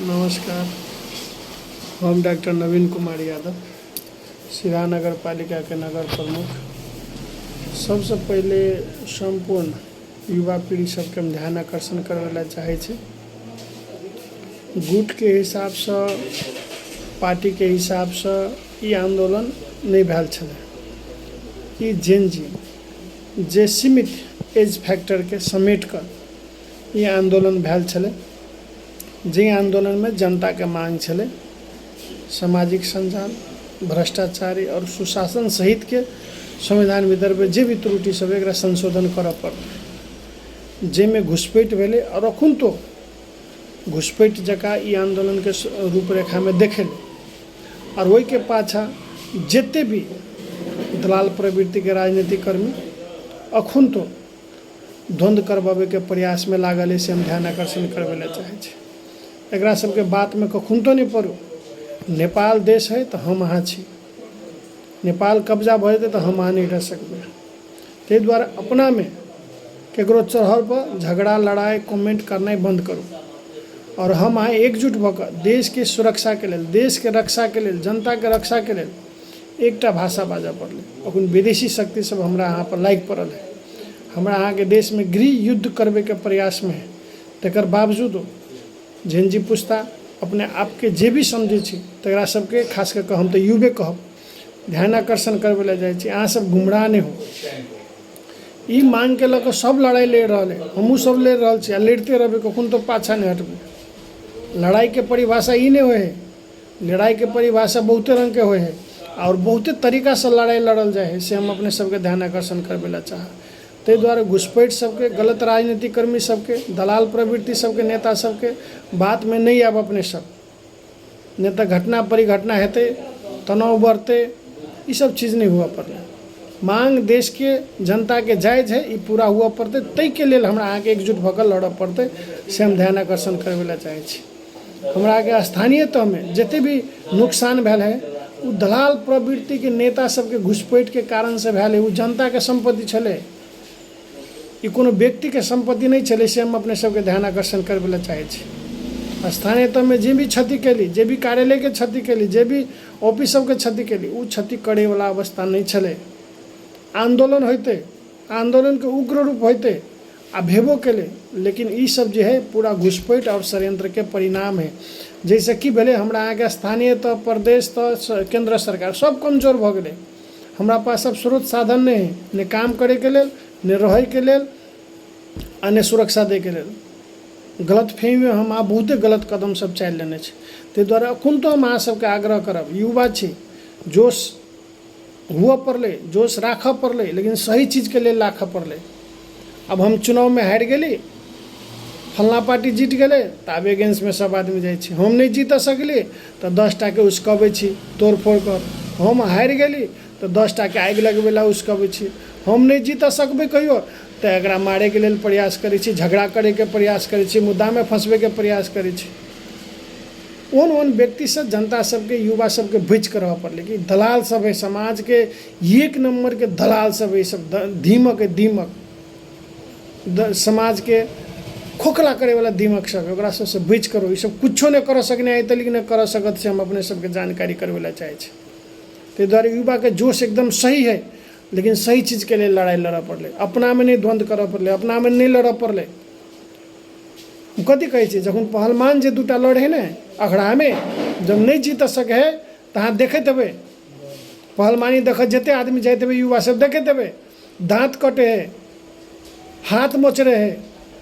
नमस्कार। हम डॉक्टर नवीन कुमार यादव, सिराहा नगर पालिका के नगर प्रमुख। सबसे पहले संपूर्ण युवा पीढ़ी सबके हम ध्यान आकर्षण करवाला चाहे छी। गुट के हिसाब से, पार्टी के हिसाब से ये आंदोलन नहीं भेल छले। ई जेन जी जे सीमित एज फैक्टर के समेट कर ये आंदोलन भेल छले। जे आंदोलन में जनता के मांग छले सामाजिक संजाल, भ्रष्टाचारी और सुशासन सहित के संविधान भीतर में जे भी त्रुटि सब एक संशोधन करऽ पड़ल। जेमे घुसपैठ भेले और अखुन तो घुसपैठ जका ई आंदोलन के रूपरेखा में देखे और वही के पाछा जिते भी दलाल प्रवृत्ति के राजनीतिक कर्मी अखुन तो द्वंद्व करवावे के प्रयास में लागल है से हम ध्यान आकर्षण करवे चाहे छी। एकरा सबके बात में कखुन तो नहीं पड़ू। नेपाल देश है तो हम अहाँ छी, नेपाल कब्जा भ जेतै तो हम अहाँ नहीं रह सकबै। ताहि दुआरे अपना में केकरो चढ़ल पर झगड़ा लड़ाई कमेंट करनाइ बंद करू और हम अहाँ एकजुट भऽ कऽ देश के सुरक्षा के लेल, देश के रक्षा के लेल, जनता के रक्षा के लेल एकटा भाषा बाजऽ पड़लै। अखन विदेशी शक्ति सब हमरा अहाँ पर लागि पड़ल है। हमरा अहाँ के देश में गृह युद्ध करबे के प्रयास में है। तकर बावजूद जेन जी पुछता अपने आप के जे भी समझे छी तकरा सबके खास कर हम तो युवे कहब ध्यान आकर्षण करवे ला जाए छी। अहाँ सब गुमराह नहीं हो। ई मांग के लऽ सब लड़ाई ले रहे, हमहूँ सब ले रहल छी आ लड़ते रहबे, कखन तो पाछा नहीं हटबे। लड़ाई के परिभाषा ई नहीं होए है। लड़ाई के परिभाषा बहुते रंग के होए है और बहुते तरीका से लड़ाई लड़ल जाए है। से हम अपने सबके ध्यान आकर्षण करवे ला चाह। ताहि दुआरे घुसपैठ सबके, गलत राजनीतिक कर्मी सबके, दलाल प्रवृत्ति सबके नेता सबके बात में नहीं आब। अपने सब नहीं तो घटना परिघटना हेतै, तनाव बढ़ते, ये सब चीज़ नहीं हुआ पड़े। मांग देश के जनता के जायज है, ये पूरा हुआ पड़ते। तै के लेल हमरा अहाँ के एकजुट भऽ कऽ लड़ऽ पड़ते से हम ध्यान आकर्षण करवे ला चाहे छी। हमरा के स्थानीय तह में जते भी नुकसान भेल है वो दलाल प्रवृत्ति के नेता सबके घुसपैठ के कारण से भेल है। वो जनता के संपत्ति छले, ये कोनो व्यक्ति के संपत्ति नहीं चले। से हम अपने सबके ध्यान आकर्षण करवे ला चाहे छी। स्थानीय तह में जे भी क्षति कैली, जे भी कार्यालय के क्षति कैली, जे भी ऑफिस सबके क्षति कैली, वो क्षति करे वाला अवस्था नहीं चले। आंदोलन होते, आंदोलन के उग्र रूप होते आ भेबो केले, लेकिन ई सब जो है पूरा घुसपैठ और षड्यंत्र के परिणाम है। जैसे कि भेले हमरा अहाँ के स्थानीय तह, प्रदेश तह, केंद्र सरकार सब कमजोर भ गेले। हमरा पास सब स्रोत साधन नहीं है, ने काम करे के लेल, ने रहे के लेल, आ ने सुरक्षा दे के लेल। गलत फहमी में हम अहाँ बहुते गलत कदम सब चल लेने छी। ताहि दुआरे अखन तो हम अहाँ सबके आग्रह करब, युवा छी, जोश हुआ पड़ले, जोश राखऽ पड़ले, लेकिन सही चीज के लिए राखऽ पड़ले। अब हम चुनाव में हार गेली, फलना पार्टी जीत गए तो आब अगेंस्ट में सब आदमी जाए छी। हम नहीं जीत सकली तो 10टा के उसकबै छी तोड़ फोड़ कर। हम हार गेली तो 10टा के आगि लगबे ला उसकबै छी। हम नहीं जीत सकबै कहियो तो एकरा मारे के लेल प्रयास करै छी, झगड़ा करे के प्रयास करै छी, मुद्दा में फंसबे के प्रयास करै छी। ओन व्यक्ति से जनता सबके, युवा सबके बच कर रह पड़े कि दलाल सब है, समाज के एक नंबर के दलाल सब है। सब दीमक है, दीमक समाज के खोखला करे वाला दीमक सब है। ओकरा सबसे बच करो। ये सब कुछो नहीं कर सकने आए तलिक नहीं कर सकत से हम अपने सबके जानकारी करवे ला चाहे छी। ताहि दुआरे युवा के जोश एकदम सही है, लेकिन सही चीज़ के लिए लड़ाई लड़ पड़े। अपना में नहीं द्वंद्व कर पड़े, अपना में नहीं लड़ पड़े। कथी कहै छै, जखन पहलवान जे दूटा लड़े ने अखड़ा में, जब नहीं जीत सके है तहाँ देखते हेबै, पहलवानी देख जते आदमी जाते हेबै, युवा सब देखते हेबै, दाँत कटे है, हाथ नोचरे है,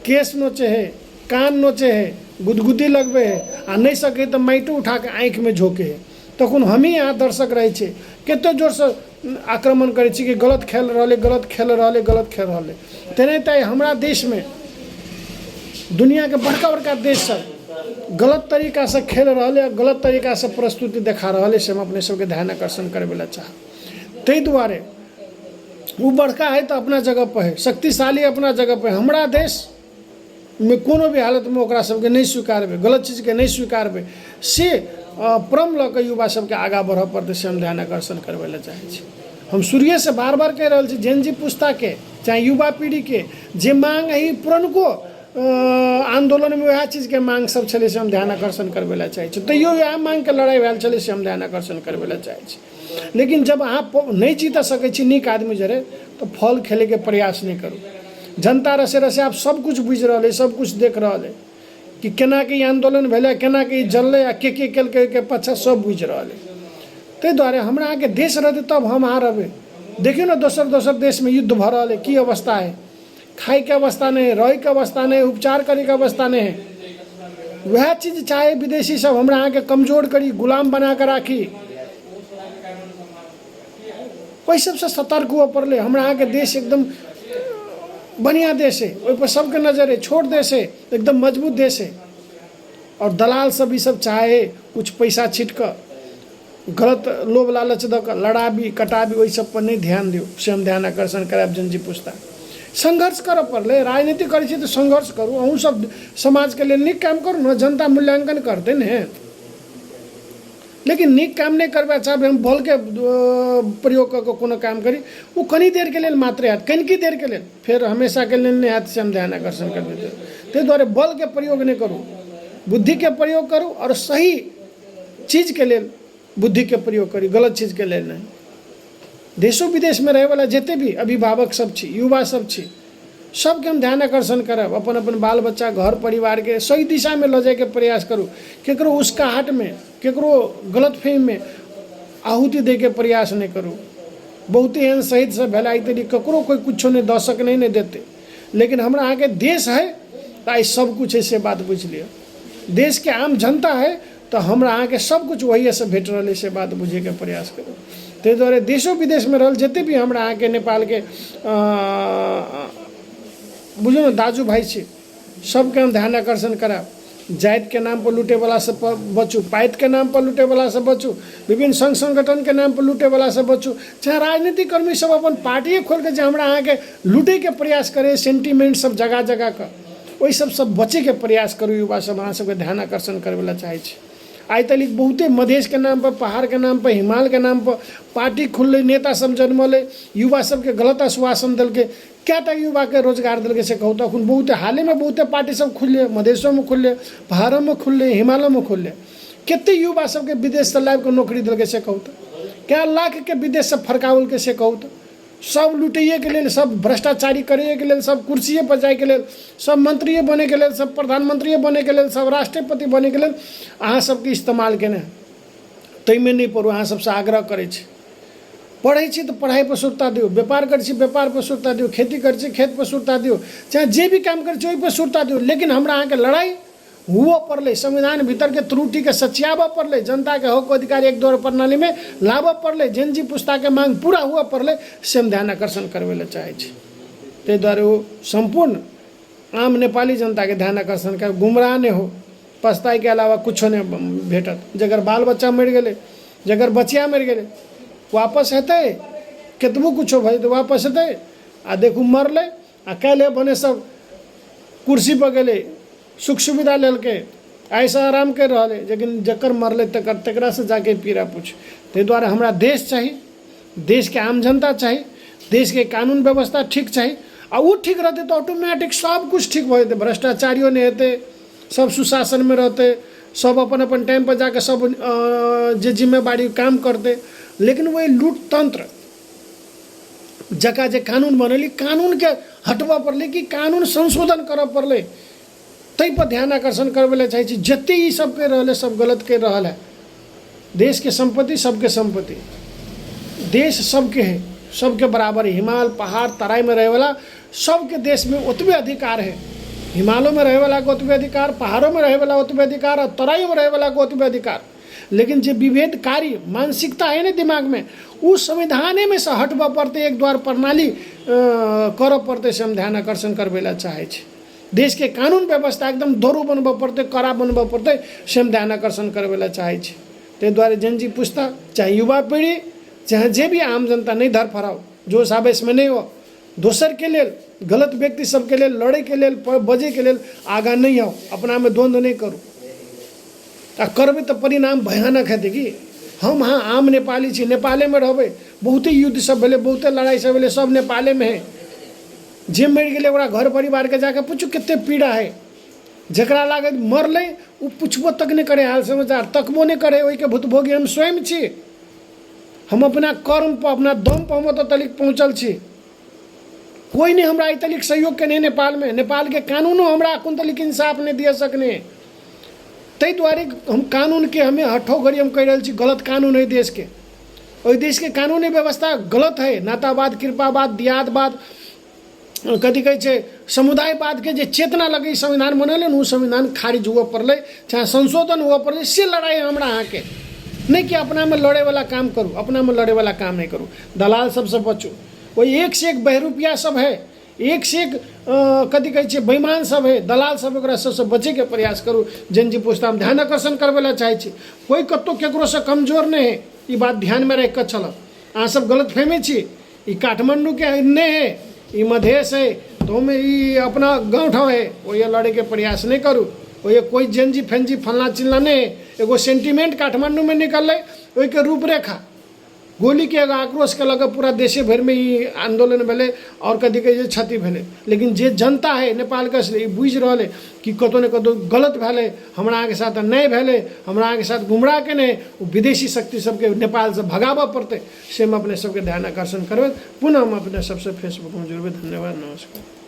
केस नोचे है, कान नोचे है, गुदगुदी लगबे है, आ नहीं सके तो माइटो उठा के आँख में झोंके है। तखन हम ही यहाँ दर्शक रहे छे, कते जोर से आक्रमण करे छी कि गलत खेल रहे, गलत खेल रहे, गलत खेल रहे। तेनाहिते हमरा देश में दुनिया के बड़का बड़का देश सब गलत तरीका से खेल रहे, गलत तरीका से प्रस्तुति देखा रहे से हम अपने सबके ध्यान आकर्षण करवे ला चाह। ताहि दुआरे वो बड़का है तो अपना जगह पर है, शक्तिशाली अपना जगह पर। हमरा देश में कोनो भी हालत में ओकरा सबके नहीं स्वीकारबे, गलत चीज के नहीं स्वीकारबे से परम लऽ के युवा सबके आगा बढ़ऽ पड़तै से हम ध्यान आकर्षण करवे ला चाहे छी। हम शुरुए से बार बार कह रहे छी, जेन जी पुस्ता के चाहे युवा पीढ़ी के जे मांग है पुरनको आंदोलन में वह चीज के मांग सब छलै से हम ध्यान आकर्षण करबै लए चाहै छी, तैयो वह मांग के लड़ाई भेल छलै से हम ध्यान आकर्षण करबै लए चाहै छी। लेकिन जब अहाँ नहीं जीत सकै छी नीक आदमी जरे तो फल खेले के प्रयास नहीं करू। जनता रसे रसे आप सब कुछ बुझ रहा है, सब कुछ देख रहा है कि केना के आंदोलन भेलै, केना के जललै आ के केलकै के पछा सब बुझ रहा है। ताहि दुआरे हमरा अहाँके देश रहतै तब हम अहाँ रहबै। देखियौ ने दोसर दोसर देश में युद्ध भऽ रहल है, की अवस्था है, खाए के अवस्था नहीं है, रहे के अवस्था नहीं है, उपचार करे के अवस्था नहीं है। वह चीज चाहे विदेशी सब हमरा अहाँ के कमजोर करी, गुलाम बना कर राखी, ओहि सबसे सतर्क हुआ पड़ले। हमरा अहाँ के देश एकदम बढ़िया देश है, ओहि पर सबके नजर है, छोट देश है, एकदम मजबूत देश है। और दलाल सब ई सब चाहे कुछ पैसा छीट कर गलत लोभ लालच दऽ कऽ लड़ाबी कटाबी, ओहि सब पर नहीं ध्यान दियौ से हम ध्यान आकर्षण करायब। जनजी पूछता संघर्ष करऽ पड़ले, राजनीति करै छी तऽ संघर्ष करू, अहूँ सब समाज के लिए नीक काम करू ने, जनता मूल्यांकन करते ने। लेकिन नीक काम नहीं करबा चाहबै, हम बल के प्रयोग कऽ के कोनो काम करी, वो कनी देर के लेल मात्र हैत, कनिकी देर के लेल, फिर हमेशा के लेल नहीं हैत से हम ध्यान आकर्षण करबै। ताहि दुआरे बल के प्रयोग नहीं करू, बुद्धि के प्रयोग करू, और सही चीज के लेल बुद्धि के प्रयोग करी, गलत चीज के लेल नहीं। देशो विदेश में रहे वाला जते भी अभिभावक सब छी, युवा सब छी, सबके हम ध्यान आकर्षण करब, अपन अपन बाल बच्चा घर परिवार के सही दिशा में ले जाए के प्रयास करूँ। केकरो उसकाहट में, केकरो गलत फहमी में आहुति दे के प्रयास नहीं करूँ। बहुते एहन शहीद सब भेला, तरी ककरो कोई कुछो नहीं दऽ सक नहीं देते। लेकिन हमरा अहाँ के देश है तो आई सब कुछ है से बात बुझ लिया। देश के आम जनता है तो हमरा अहाँ के सब कुछ वही से भेट रहा है से बात बुझे के प्रयास करूँ। ताहि दुआरे देशो विदेश में रहल जते भी हमरा अहाँ के नेपाल के बुझो ना दाजू भाई छी, सबके हम ध्यान आकर्षण कराब। जाति के नाम पर लूटे वाला से बचू, पाइत के नाम पर लूटे वाला से बचू, विभिन्न संघ संगठन के नाम पर लूटे वाला से बचू। चाहे राजनीतिक कर्मी सब अपन पार्टी खोल के हमरा अहाँ के लूटे के प्रयास करे, सेंटिमेंट सब जगह जगह का, वही सब बचे के प्रयास करू। युवा सब अहाँ सबके ध्यान आकर्षण करे वाला चाहे छी। आई तलिक बहुते मधेश के नाम पर, पहाड़ के नाम पर, हिमालय के नाम पर पार्टी खुलले, नेता सब जन्मले, युवा सबके गलत आश्वासन दिल के, क्या युवा के रोजगार दिल के से कहू तो अखन बहुते हाले में बहुते पार्टी सब खुलले, मधेशों में खुलले, पहाड़ों में खुलले, हिमालय में खुलले। कितने युवा सबके विदेश से लाइव के नौकरी दिल के से कहू तो, क्या लाख के विदेश से फरकावल के से कहू तो, सब लुटैए के लिए, सब भ्रष्टाचारी करे के लिए, सब कुर्सिए पर जाए के लिए, सब मंत्रिये बने के लिए, सब प्रधानमंत्री बने के लिए, सब राष्ट्रपति बने के लिए अहाँ सबके इस्तेमाल केने। ताहिमे नहीं पड़ू, अहाँ सबसे आग्रह करे छी। पढ़ै छी तो पढ़ाई पर सुरता दियो, व्यापार करै छी व्यापार पर सुरता दियो, खेती करै छी खेत पर सुरता दियो, चाहे जे भी काम करै छी ओहि पर सुरता दियो। लेकिन हमरा अहाँ के लड़ाई हुआ पड़ले, संविधान भीतर के त्रुटि के सचियाबऽ पड़ले, जनता के हक अधिकार एक द्वार प्रणाली में लाबऽ पड़ले, जनजी पुस्ता के मांग पूरा हुआ पड़ले से हम ध्यान आकर्षण करबै लए चाहै छी। ताहि दुआरे वो संपूर्ण आम नेपाली जनता के ध्यान आकर्षण कर, गुमराह नहीं हो, पछताई के अलावा कुछो नहीं भेटत। जगर बाल बच्चा मरि गेलै, जगर बचिया मरि गेलै, वापस हेतै, केतबो कुछो भऽ जेतै वापस हेतै। आ देखू मरलै आ काल्हि बने सब कुर्सी पर गेलै, सुख सुविधा लेलकै, ऐसा आराम कर रहा है, लेकिन जकर मरले तकरा से जाके पीड़ा पूछ। ताहि दुआरे हमरा देश चाहिए, देश के आम जनता चाहिए, देश के कानून व्यवस्था ठीक चाहिए। आ वो ठीक रहते तो ऑटोमेटिक सब कुछ ठीक हो जेतै, भ्रष्टाचारियों नहीं हेतै, सब सुशासन में रहते, सब अपन अपन टाइम पर जाके सब जे जिम्मेवारी काम करते। लेकिन वही लूट तंत्र जका जे कानून बनेली, कानून के हटवा पड़ले कि कानून संशोधन करऽ पड़ले, तै पर ध्यान आकर्षण करबै लए चाहै छी। जते ई सब कर रहल है सब गलत कर रहा है। देश के संपत्ति सबके संपत्ति, देश सबके है, सबके बराबर है। हिमालय पहाड़ तराई में रहे वाला सबके देश में उतबे अधिकार है। हिमालयों में रहे वाला को उतबे अधिकार, पहाड़ों में रहे वाला उतबे अधिकार, और तराई में रहे वाला को उतबे अधिकार। लेकिन जो विभेदकारी मानसिकता है ना दिमाग में, उस संविधाने में से हटवा पड़ते, एक द्वार प्रणाली करऽ पड़ते से हम ध्यान आकर्षण करबै लए चाहै छी। देश के कानून व्यवस्था एकदम दोहरो बनबऽ पड़ते, कड़ा बनबऽ पड़ते से हम ध्यान आकर्षण करबै लए चाहै छी। ताहि दुआरे जनजी पुछता, चाहे युवा पीढ़ी, चाहे जे भी आम जनता नहीं धरफराओ, जोश आवेश में नहीं हो, दोसर के लेल, गलत व्यक्ति सबके लेल लड़े के लेल, बजे के लेल आगा नहीं आओ, अपना में द्वंद्व नहीं करू। आ करबै तो परिणाम भयानक हेतै कि हम हाँ आम नेपाली छी, नेपाले में रहबै, बहुते युद्ध सब भेलै, बहुते लड़ाई सब भेलै, सब नेपाले में है। जे मरि गेलै ओकरा घर परिवारके जाके पूछू कते पीड़ा है, जकरा लागत मरलै ओ पुछबो तक नहीं करे, हाल समाचार तकबो नहीं करे, ओहिके भुतभोगी हम स्वयं छी। हम अपना कर्म पर अपना दम पर हम ओतऽ तलिक पहुँचल छी। कोई नहीं हमरा तलिक सहयोग केने नेपाल में, नेपाल के कानूनो हमरा कोन तलिक इंसाफ नहीं दिए सकने। तै दुआरे हम कानून के हमें हठो घड़ी हम कह रहे छी गलत कानून है देश के, और देश के कानूनी व्यवस्था गलत है। नातावाद, कृपावाद, दियादवाद, कथी कहै छै समुदायवाद के जे चेतना लगे संविधान बनल है, संविधान खारिज हुआ पड़ले, चाहे संशोधन हुआ पड़ले, से लड़ाई हमरा अहाँ के नहीं कि अपना में लड़े वाला काम करूँ, अपना में लड़े वाला काम नहीं करूँ। दलाल सबसे बचू। वही एक से एक बहरूपिया सब है, एक से एक कथी कहै छै बेईमान सब है, दलाल सब, एकरा सबसे बचे के प्रयास करूँ। जन जी पूछता हम ध्यान आकर्षण करबे ला चाहे छी, कोई कतो केकरो से कमजोर नहीं है, ये बात ध्यान में रख के चलब। अहाँ सब गलत फहमी छी, ई काठमांडू के नहीं है, ई मधेश है, तो हमें ई अपना गाँव ठाव है, वो ये लड़े के प्रयास नहीं करूँ। वो ये कोई जनजी फेंजी फलना चिल्ला नहीं है, एगो सेंटिमेंट काठमांडू में निकल वही के रूपरेखा गोली के आक्रोश के लगे पूरा देशे भर में ही आंदोलन भेले और कथी कहे क्षति भेले। लेकिन जे जनता है नेपाल के असली बुझ रहा है कि कतो ने कतो गलत भेले, हमरा के साथ नहीं भेले, हमरा के साथ गुमराह के नहीं, विदेशी शक्ति सबके नेपाल से भगाबऽ पड़ते, से हम अपने सबके ध्यान आकर्षण करबे। पुनः हम अपने सबसे फेसबुक में जुड़बे। धन्यवाद, नमस्कार।